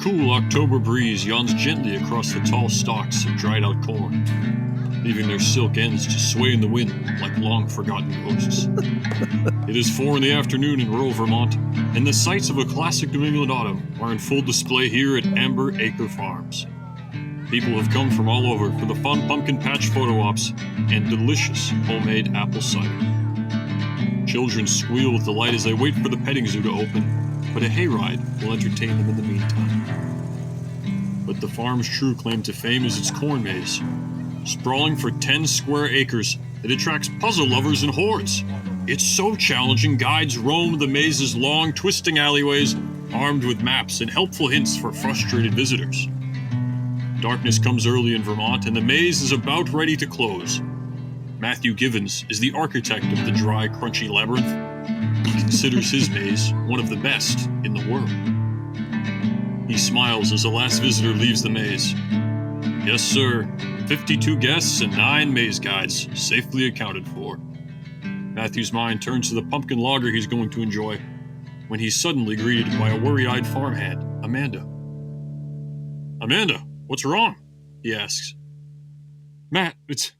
cool October breeze yawns gently across the tall stalks of dried-out corn, leaving their silk ends to sway in the wind like long-forgotten ghosts. It is 4 p.m. in rural Vermont, and the sights of a classic New England autumn are in full display here at Amber Acre Farms. People have come from all over for the fun pumpkin patch photo ops and delicious homemade apple cider. Children squeal with delight as they wait for the petting zoo to open, but a hayride will entertain them in the meantime. But the farm's true claim to fame is its corn maze. Sprawling for 10 square acres, it attracts puzzle lovers in hordes. It's so challenging, guides roam the maze's long, twisting alleyways, armed with maps and helpful hints for frustrated visitors. Darkness comes early in Vermont, and the maze is about ready to close. Matthew Givens is the architect of the dry, crunchy labyrinth. He considers his maze one of the best in the world. He smiles as the last visitor leaves the maze. Yes, sir. 52 guests and 9 maze guides, safely accounted for. Matthew's mind turns to the pumpkin lager he's going to enjoy, when he's suddenly greeted by a worried-eyed farmhand, Amanda. Amanda, what's wrong? He asks. Matt, it's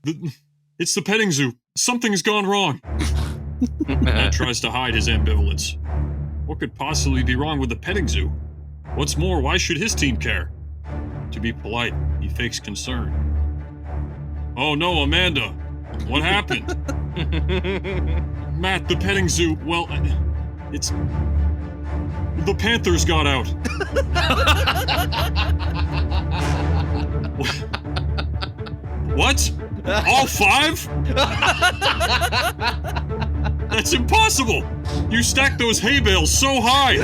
the petting zoo. Something's gone wrong. Matt tries to hide his ambivalence. What could possibly be wrong with the petting zoo? What's more, why should his team care? To be polite, he fakes concern. Oh no, Amanda! What happened? Matt, the petting zoo, well, it's... The Panthers got out. What? All 5? That's impossible! You stacked those hay bales so high!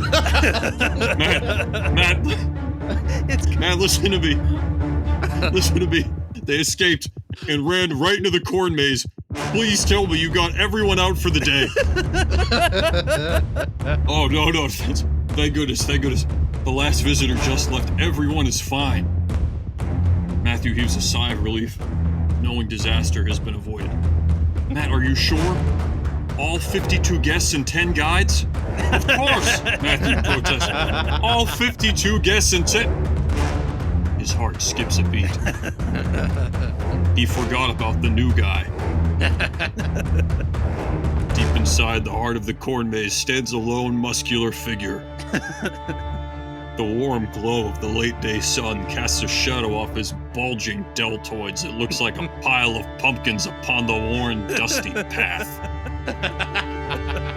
Matt, listen to me. Listen to me. They escaped and ran right into the corn maze. Please tell me you got everyone out for the day. Oh, no. Thank goodness. The last visitor just left. Everyone is fine. Matthew heaves a sigh of relief, knowing disaster has been avoided. Matt, are you sure? All 52 guests and 10 guides? Of course, Matthew protests. All 52 guests and 10... His heart skips a beat. He forgot about the new guy. Deep inside the heart of the corn maze stands a lone, muscular figure. The warm glow of the late-day sun casts a shadow off his bulging deltoids that looks like a pile of pumpkins upon the worn, dusty path.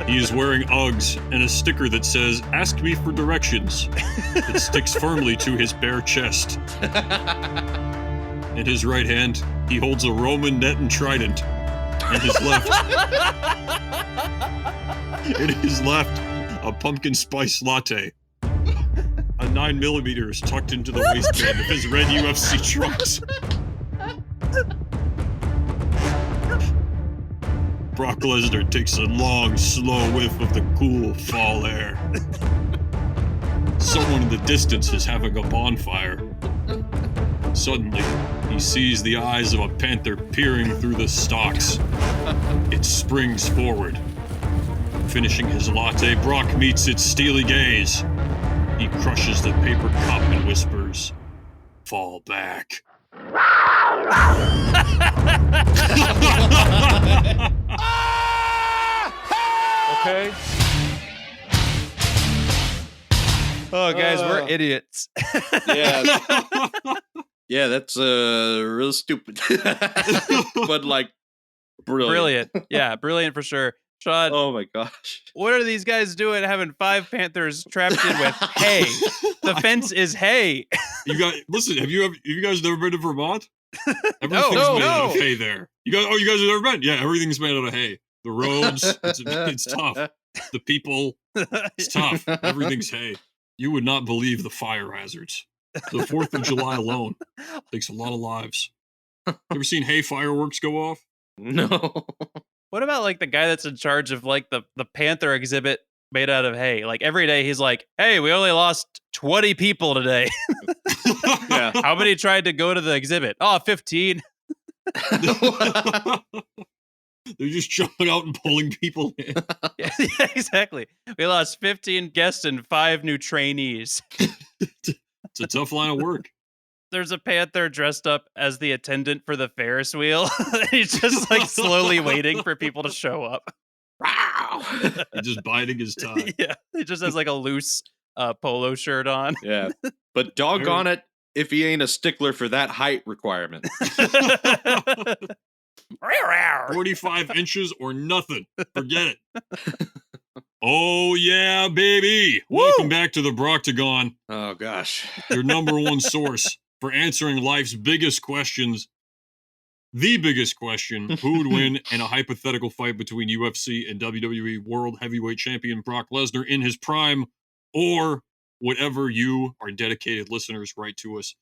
He is wearing Uggs and a sticker that says, "Ask me for directions." It sticks firmly to his bare chest. In his right hand, he holds a Roman net and trident. In his left, a pumpkin spice latte. A 9mm is tucked into the waistband of his red UFC trunks. Brock Lesnar takes a long, slow whiff of the cool fall air. Someone in the distance is having a bonfire. Suddenly, he sees the eyes of a panther peering through the stalks. It springs forward. Finishing his latte, Brock meets its steely gaze. He crushes the paper cup and whispers, "Fall back." Okay. Oh, guys, we're idiots. Yeah. Yeah, that's real stupid. But like brilliant. Yeah, brilliant for sure. Sean, Oh my gosh. what are these guys doing having 5 panthers trapped in with hay? The fence is hay. You guys, listen. Have you guys never been to Vermont? Everything's No. made out of hay there. You guys have never been? Yeah, everything's made out of hay. The roads, it's tough. The people, it's tough. Everything's hay. You would not believe the fire hazards. The 4th of July alone takes a lot of lives. Ever seen hay fireworks go off? No. What about like the guy that's in charge of like the panther exhibit made out of hay? Like every day he's like, "Hey, we only lost 20 people today." Yeah. How many tried to go to the exhibit? Oh, 15. They're just jumping out and pulling people in. Yeah, exactly. We lost 15 guests and 5 new trainees. It's a tough line of work. There's a panther dressed up as the attendant for the Ferris wheel. He's just like slowly waiting for people to show up. Wow. He's just biding his time. Yeah, he just has like a loose polo shirt on. Yeah. But doggone it if he ain't a stickler for that height requirement. 45 inches or nothing. Forget it. Oh, yeah, baby. Woo! Welcome back to the Brocktober, Oh, gosh. your number one source for answering life's biggest questions. The biggest question, who would win in a hypothetical fight between UFC and WWE World Heavyweight Champion Brock Lesnar in his prime, or whatever you, our dedicated listeners, write to us.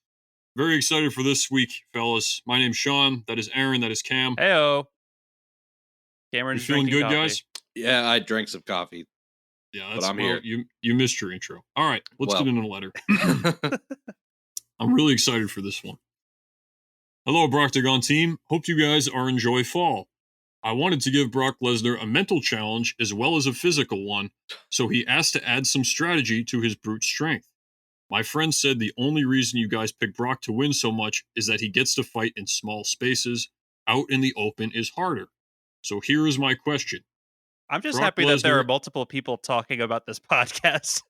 Very excited for this week, fellas. My name's Sean. That is Aaron. That is Cam. Heyo. You Cameron's feeling drinking good, coffee. guys? Yeah, I drank some coffee. Yeah, But I'm here. You missed your intro. All right, let's Well. get into the letter. I'm really excited for this one. Hello, Brocktober team. Hope you guys are enjoy fall. I wanted to give Brock Lesnar a mental challenge as well as a physical one, so he asked to add some strategy to his brute strength. My friend said the only reason you guys pick Brock to win so much is that he gets to fight in small spaces. Out in the open is harder. So here is my question. I'm just Brock happy that there Lesnar- are multiple people talking about this podcast.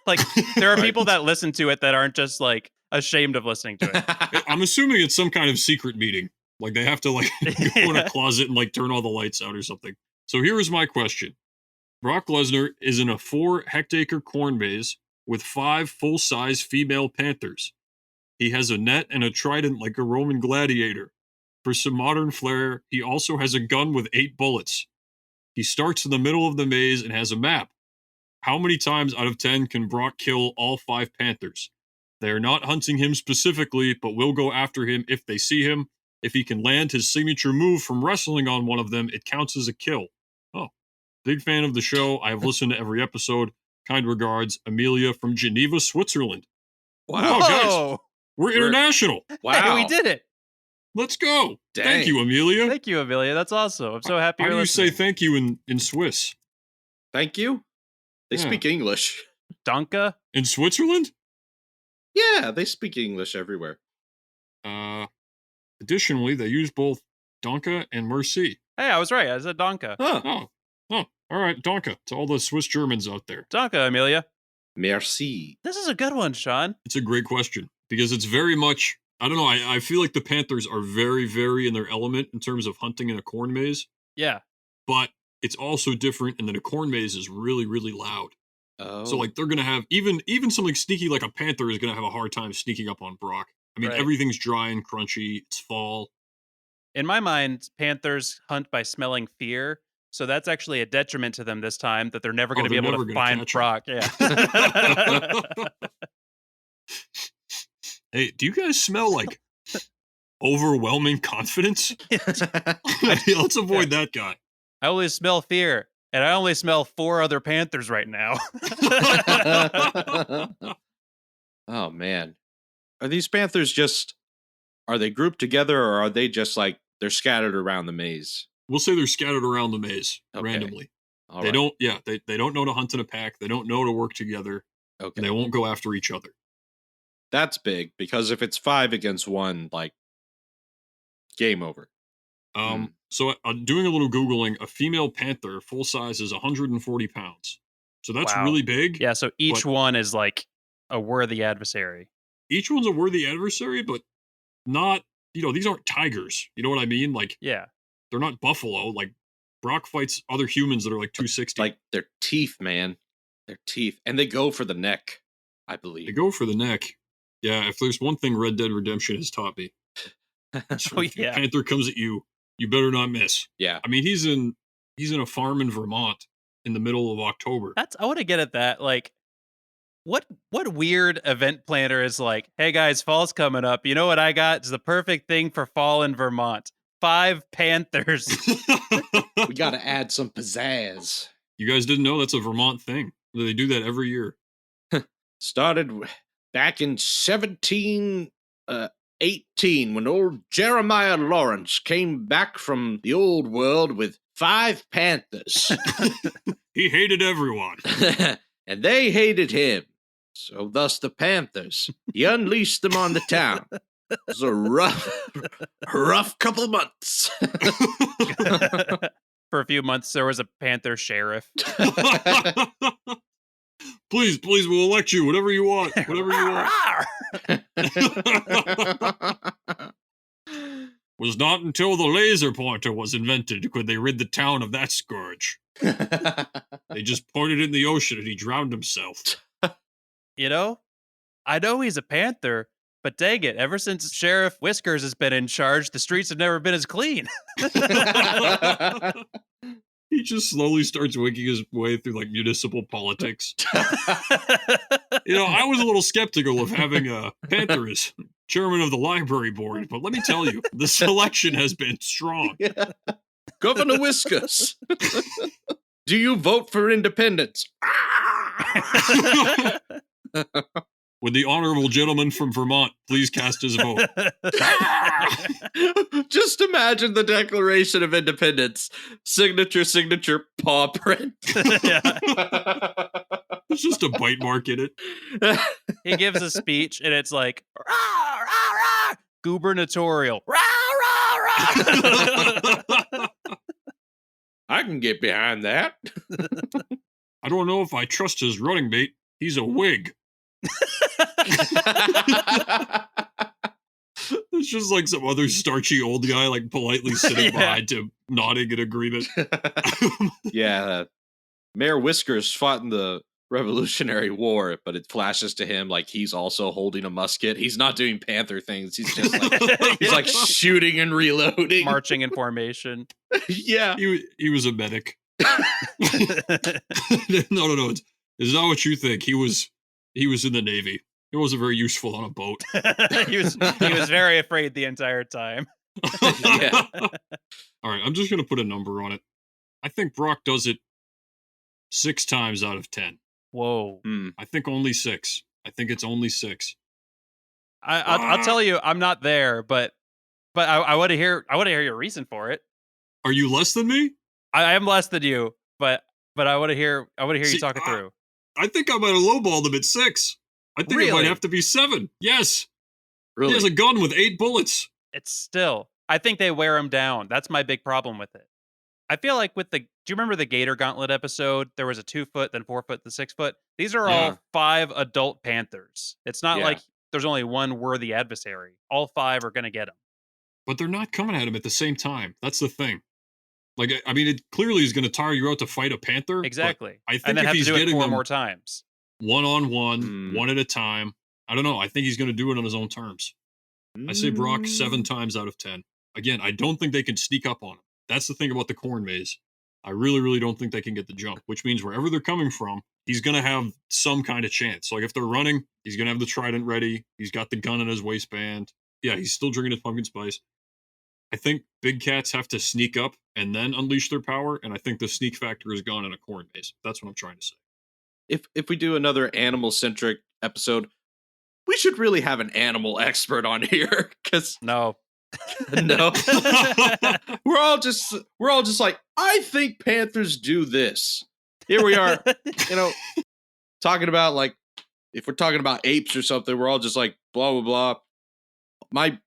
Like, there are people that listen to it that aren't just like ashamed of listening to it. I'm assuming it's some kind of secret meeting. Like they have to like go in a closet and like turn all the lights out or something. So here is my question. Brock Lesnar is in a 4-hectare corn maze with 5 full-size female panthers. He has a net and a trident like a Roman gladiator. For some modern flair, he also has a gun with 8 bullets. He starts in the middle of the maze and has a map. How many times out of 10 can Brock kill all 5 panthers? They are not hunting him specifically, but will go after him if they see him. If he can land his signature move from wrestling on one of them, it counts as a kill. Oh, big fan of the show. I have listened to every episode. Kind regards, Amelia from Geneva, Switzerland. Wow. Oh, guys, Whoa! we're international. Wow. Hey, we did it. Let's go. Dang. Thank you, Amelia. Thank you, Amelia. That's awesome. I'm so happy How you're do you listening. say thank you in Swiss? Thank you. They Yeah. speak English. Danke? In Switzerland? Yeah, they speak English everywhere. Additionally, they use both Danke and Merci. Hey, I was right. I said Danke. Huh. Oh, all right, Danke to all the Swiss Germans out there. Danke, Amelia. Merci. This is a good one, Sean. It's a great question because it's very much, I don't know, I feel like the Panthers are very, very in their element in terms of hunting in a corn maze, Yeah. but it's also different in that a corn maze is really, really loud. Oh. So like they're going to have, even something sneaky like a Panther is going to have a hard time sneaking up on Brock. I mean, Right. everything's dry and crunchy. It's fall. In my mind, panthers hunt by smelling fear. So that's actually a detriment to them this time that they're never going to be they're able never to gonna find catch 'em. Brock. Yeah. Hey, do you guys smell like overwhelming confidence? Let's avoid that guy. I only smell fear, and I only smell 4 other panthers right now. Oh, man. Are these panthers just, are they grouped together or are they just like, they're scattered around the maze? We'll say they're scattered around the maze Okay. randomly. All They right. don't, yeah, they don't know to hunt in a pack. They don't know to work together, Okay. and they won't go after each other. That's big because if it's 5 against 1, like, game over. So doing a little Googling, a female panther full size is 140 pounds. So that's Wow. really big. Yeah, so each But- one is like a worthy adversary. Each one's a worthy adversary, but not, these aren't tigers. You know what I mean? Like, Yeah. they're not buffalo. Like, Brock fights other humans that are like 260. Like, their teeth, man. Their teeth. And they go for the neck, I They believe. go for the neck. Yeah, if there's one thing Red Dead Redemption has taught me, it's Oh, if a yeah. panther comes at you, you better not miss. Yeah. I mean, he's in a farm in Vermont in the middle of October. I want to get at that. Like, what weird event planner is like, hey guys, fall's coming up. You know what I got? It's the perfect thing for fall in Vermont. 5 panthers. We got to add some pizzazz. You guys didn't know that's a Vermont thing. They do that every year. Started back in 17 18 when old Jeremiah Lawrence came back from the old world with 5 panthers. He hated everyone. And they hated him. So thus the panthers. He unleashed them on the town. It was a rough couple months. For a few months, there was a panther sheriff. Please, we'll elect you. Whatever you want. Whatever you want. Was not until the laser pointer was invented could they rid the town of that scourge. They just pointed it in the ocean and he drowned himself. You know, I know he's a panther, but dang it, ever since Sheriff Whiskers has been in charge, the streets have never been as clean. He just slowly starts winking his way through like municipal politics. I was a little skeptical of having a panther as chairman of the library board, but let me tell you, the selection has been strong. Yeah. Governor Whiskers, do you vote for independence? Would the honorable gentleman from Vermont please cast his vote? Just imagine the Declaration of Independence. Signature, paw print. There's just a bite mark in it. He gives a speech, and it's like, rah, rah, rah, gubernatorial. Rah, rah, rah. I can get behind that. I don't know if I trust his running mate. He's a Whig. It's just like some other starchy old guy, like politely sitting behind him, nodding in agreement. Yeah, Mayor Whiskers fought in the Revolutionary War, but it flashes to him like he's also holding a musket. He's not doing panther things. He's just like he's like shooting and reloading, marching in formation. Yeah, he was a medic. No. It's not what you think. He was in the Navy. He wasn't very useful on a boat. he was very afraid the entire time. Yeah. All right, I'm just going to put a number on it. I think Brock does it 6 times out of 10. Whoa. I think only 6. I think it's only 6. I'll tell you, I'm not there, but I want to hear your reason for it. Are you less than me? I am less than you, but I want to hear you talk it through. I think I might have lowballed him at 6. I think it might have to be 7. Yes. Really? He has a gun with 8 bullets. It's still, I think they wear him down. That's my big problem with it. I feel like do you remember the Gator Gauntlet episode? There was a 2 foot, then 4 foot, then 6 foot. These are all 5 adult panthers. It's not like there's only one worthy adversary. All 5 are going to get him. But they're not coming at him at the same time. That's the thing. Like, I mean, it clearly is going to tire you out to fight a panther. Exactly. I think and then if have he's to do getting it 4 them more times. One-on-one, one at a time. I don't know. I think he's going to do it on his own terms. I say Brock 7 times out of 10. Again, I don't think they can sneak up on him. That's the thing about the corn maze. I really, really don't think they can get the jump, which means wherever they're coming from, he's going to have some kind of chance. Like if they're running, he's going to have the trident ready. He's got the gun in his waistband. Yeah, he's still drinking his pumpkin spice. I think big cats have to sneak up and then unleash their power, and I think the sneak factor is gone in a corn maze. That's what I'm trying to say. If we do another animal-centric episode, we should really have an animal expert on here, because no. we're all just like, I think panthers do this. Here we are, talking about, like, if we're talking about apes or something, we're all just like blah blah blah. My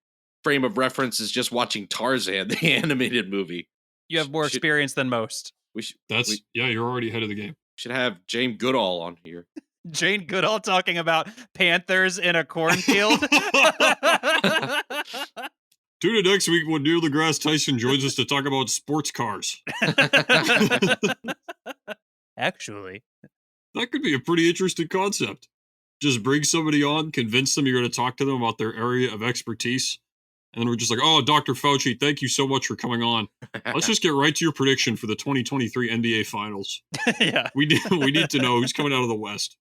frame of reference is just watching Tarzan, the animated movie. You have more experience than most. You're already ahead of the game. Should have Jane Goodall on here. Jane Goodall talking about panthers in a cornfield. Tune in next week when Neil deGrasse Tyson joins us to talk about sports cars. Actually, that could be a pretty interesting concept. Just bring somebody on, convince them you're going to talk to them about their area of expertise. And then we're just like, oh, Dr. Fauci, thank you so much for coming on. Let's just get right to your prediction for the 2023 NBA Finals. Yeah. We need to know who's coming out of the West.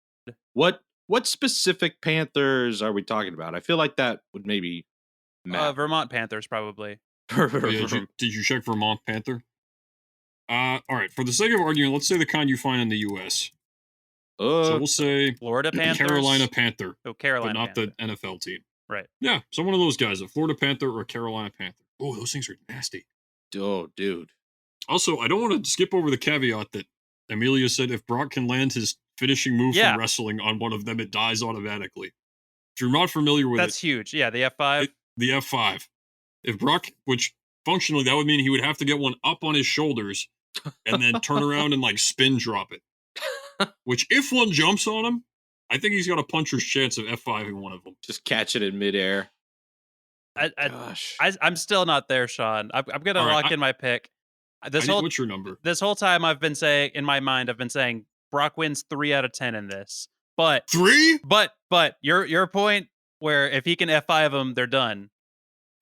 What specific Panthers are we talking about? I feel like that would maybe matter. Vermont Panthers, probably. Did you check Vermont Panther? All right. For the sake of argument, let's say the kind you find in the U.S. So we'll say Florida Panthers? Carolina Panther. Oh, Carolina but not Panther. the NFL team. Right. Yeah, so one of those guys, a Florida Panther or a Carolina Panther. Oh, those things are nasty. Oh, dude. Also, I don't want to skip over the caveat that Amelia said if Brock can land his finishing move Yeah. from wrestling on one of them, it dies automatically. If you're not familiar with That's huge. Yeah, the F5. the F5. If Brock, which functionally that would mean he would have to get one up on his shoulders and then turn around and like spin drop it. Which, if one jumps on him, I think he's got a puncher's chance of F5 in one of them. Just catch it in midair. Gosh. I'm still not there, Sean. I'm going to lock in my pick. What's your number? This whole time I've been saying, in my mind, I've been saying Brock wins 3 out of 10 in this. But 3? But your point where if he can F5 them, they're done.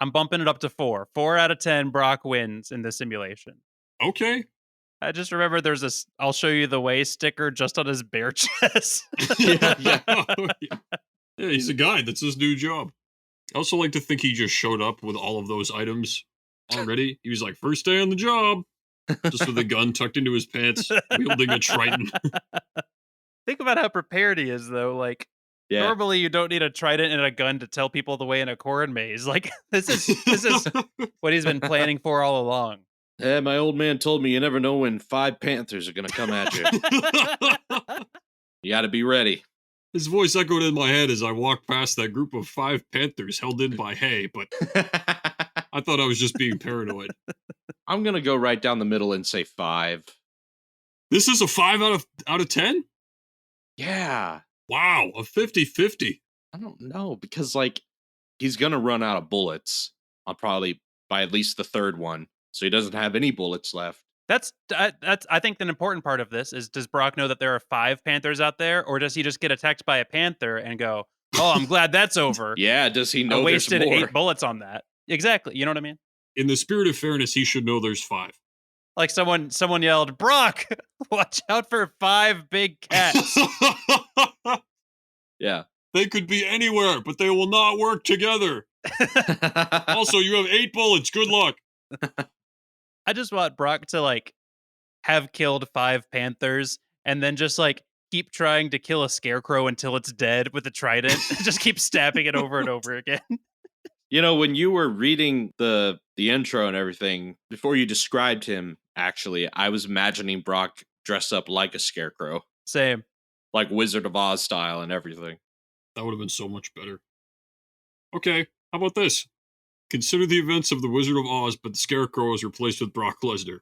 I'm bumping it up to 4. 4 out of 10, Brock wins in this simulation. Okay. I just remember there's this I'll show you the way sticker just on his bare chest. Yeah, he's a guy. That's his new job. I also like to think he just showed up with all of those items already. He was like, first day on the job. Just with a gun tucked into his pants, wielding a trident. Think about how prepared he is, though. Like, normally you don't need a trident and a gun to tell people the way in a corn maze. Like, this is what he's been planning for all along. Yeah, my old man told me you never know when 5 panthers are going to come at you. You got to be ready. His voice echoed in my head as I walked past that group of 5 panthers held in by hay, but I thought I was just being paranoid. I'm going to go right down the middle and say 5. This is a 5 out of 10? Yeah. Wow, a 50-50. I don't know, because, like, he's going to run out of bullets on probably by at least the third one, so he doesn't have any bullets left. That's I think an important part of this is, does Brock know that there are 5 panthers out there, or does he just get attacked by a panther and go, oh, I'm glad that's over? Yeah, does he know I wasted there's more? 8 bullets on that. Exactly, you know what I mean? In the spirit of fairness, he should know there's 5. Like someone yelled, Brock, watch out for 5 big cats. Yeah. They could be anywhere, but they will not work together. Also, you have 8 bullets. Good luck. I just want Brock to, like, have killed 5 panthers and then just, like, keep trying to kill a scarecrow until it's dead with a trident. Just keep stabbing it over and over again. You know, when you were reading the intro and everything, before you described him, actually, I was imagining Brock dressed up like a scarecrow. Same. Like Wizard of Oz style and everything. That would have been so much better. Okay, how about this? Consider the events of the Wizard of Oz, but the Scarecrow is replaced with Brock Lesnar.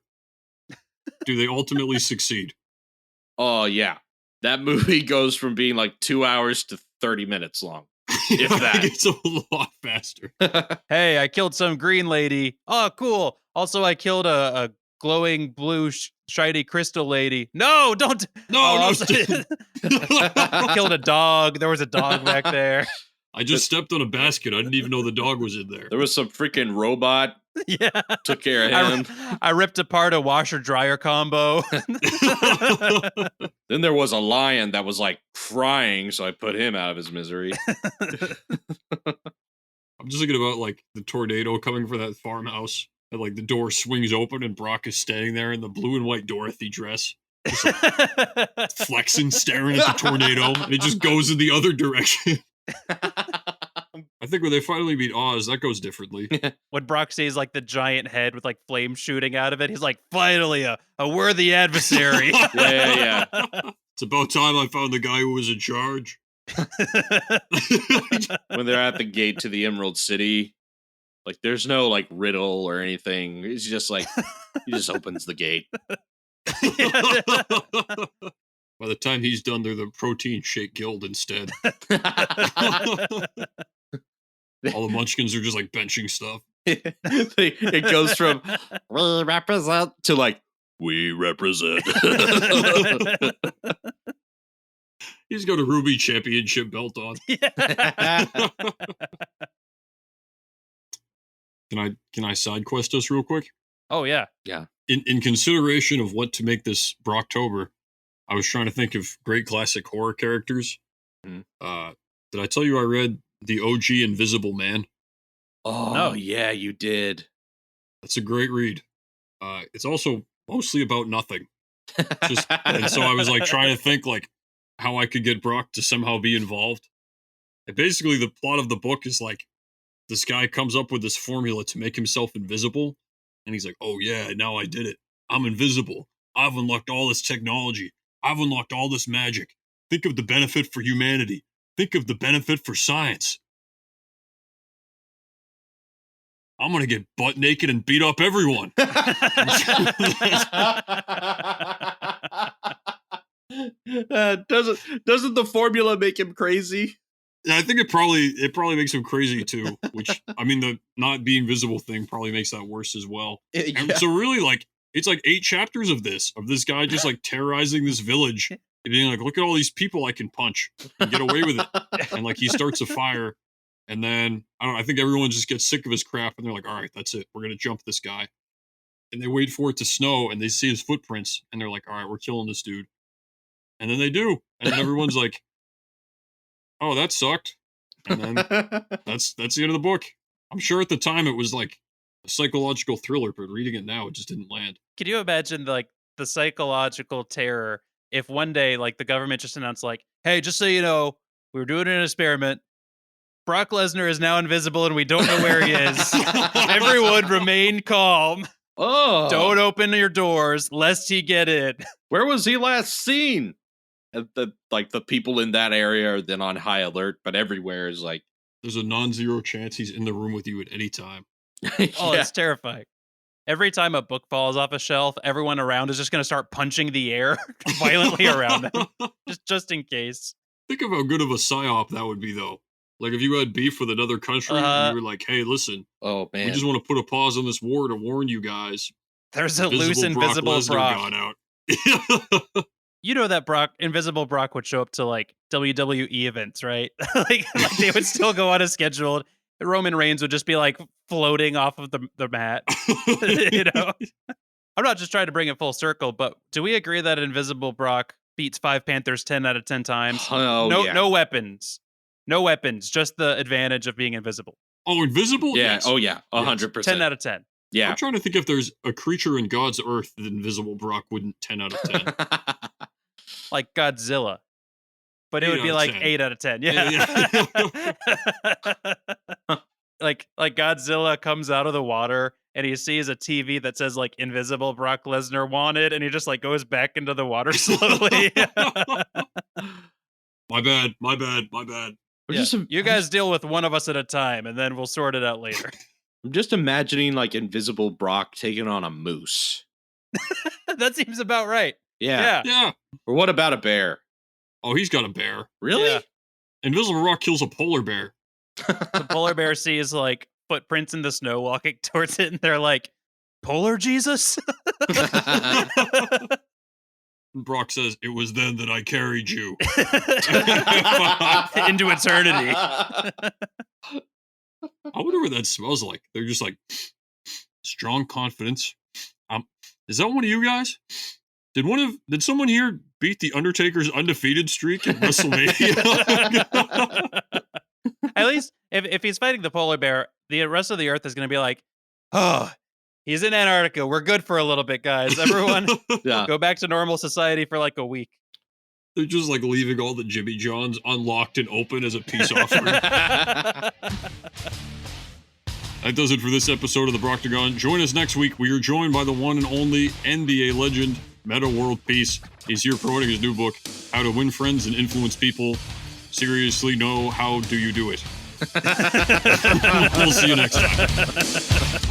Do they ultimately succeed? Oh, yeah. That movie goes from being like 2 hours to 30 minutes long. If that. It's a lot faster. Hey, I killed some green lady. Oh, cool. Also, I killed a glowing blue shiny crystal lady. No, don't. No, Killed a dog. There was a dog back there. I just stepped on a basket. I didn't even know the dog was in there. There was some freaking robot. Yeah. Took care of him. I ripped apart a washer-dryer combo. Then there was a lion that was like crying, so I put him out of his misery. I'm just thinking about like the tornado coming for that farmhouse. And like the door swings open and Brock is standing there in the blue and white Dorothy dress. Just like flexing, staring at the tornado. And it just goes in the other direction. I think when they finally meet Oz, that goes differently. When Brock sees like the giant head with like flames shooting out of it, he's like, finally a worthy adversary. Yeah. It's about time I found the guy who was in charge. When they're at the gate to the Emerald City, like there's no like riddle or anything. It's just like he just opens the gate. By the time he's done, they're the Protein Shake Guild instead. All the Munchkins are just like benching stuff. It goes from we represent to like we represent. He's got a Ruby Championship belt on. Can I side quest us real quick? Oh yeah. In consideration of what to make this Brocktober, I was trying to think of great classic horror characters. Did I tell you I read the OG Invisible Man? Oh, no. Yeah, you did. That's a great read. It's also mostly about nothing. And so I was like trying to think like how I could get Brock to somehow be involved. And basically, the plot of the book is like this guy comes up with this formula to make himself invisible, and he's like, "Oh yeah, now I did it. I'm invisible. I've unlocked all this technology. I've unlocked all this magic. Think of the benefit for humanity. Think of the benefit for science. I'm gonna get butt naked and beat up everyone." Doesn't the formula make him crazy? Yeah, I think it probably makes him crazy too. Which I mean, the not being visible thing probably makes that worse as well. And so really, like, it's like 8 chapters of this guy just like terrorizing this village and being like, "Look at all these people I can punch and get away with it." And like he starts a fire, and then I think everyone just gets sick of his crap, and they're like, "All right, that's it. We're gonna jump this guy." And they wait for it to snow, and they see his footprints, and they're like, "All right, we're killing this dude." And then they do, and then everyone's like, "Oh, that sucked." And then that's the end of the book. I'm sure at the time it was like a psychological thriller, but reading it now, it just didn't land. Can you imagine like the psychological terror if one day like the government just announced like, "Hey, just so you know, we were doing an experiment. Brock Lesnar is now invisible and we don't know where he is. Everyone remain calm. Oh, Don't open your doors lest he get in." where was he last seen? The people in that area are then on high alert, but everywhere is like, There's a non-zero chance he's in the room with you at any time. Oh, yeah. it's terrifying. Every time a book falls off a shelf, everyone around is just going to start punching the air violently around them, just in case. Think of how good of a psyop that would be, though. Like if you had beef with another country and you were like, "Hey, listen, Oh man, we just want to put a pause on this war to warn you guys." There's a loose invisible Lesnar Brock. got out. You know that Invisible Brock would show up to like WWE events, right? like they would still go on a schedule. Roman Reigns would just be like floating off of the mat. You know, I'm not just trying to bring it full circle, but do we agree that Invisible Brock beats 5 Panthers 10 out of 10 times? Oh, no, yeah. no weapons, just the advantage of being invisible. Oh, invisible? Yeah. Yes. Oh yeah, 100%. 10 out of 10. Yeah. I'm trying to think if there's a creature in God's earth that Invisible Brock wouldn't 10 out of 10. Like Godzilla. But it 8 would be out of like 10. 8 out of 10. Yeah. like Godzilla comes out of the water and he sees a TV that says like Invisible Brock Lesnar wanted, and he just like goes back into the water slowly. My bad. Yeah. You guys deal with one of us at a time, and then we'll sort it out later. I'm just imagining like Invisible Brock taking on a moose. That seems about right. Yeah. Yeah. Or what about a bear? Oh, he's got a bear. Really? Yeah. Invisible Brock kills a polar bear. The polar bear sees like footprints in the snow walking towards it, and they're like, "Polar Jesus?" Brock says, "It was then that I carried you." Into eternity. I wonder what that smells like. They're just like, strong confidence. Is that one of you guys? Did someone here beat the Undertaker's undefeated streak at WrestleMania? At least if he's fighting the polar bear, the rest of the earth is going to be like, "Oh, he's in Antarctica. We're good for a little bit, guys. Everyone Yeah. go back to normal society for like a week." They're just like leaving all the Jimmy Johns unlocked and open as a peace offering. That does it for this episode of the Brocktober. Join us next week. We are joined by the one and only NBA legend, Meta World Peace. He's here promoting his new book, How to Win Friends and Influence People. Seriously, no, how do you do it? We'll see you next time.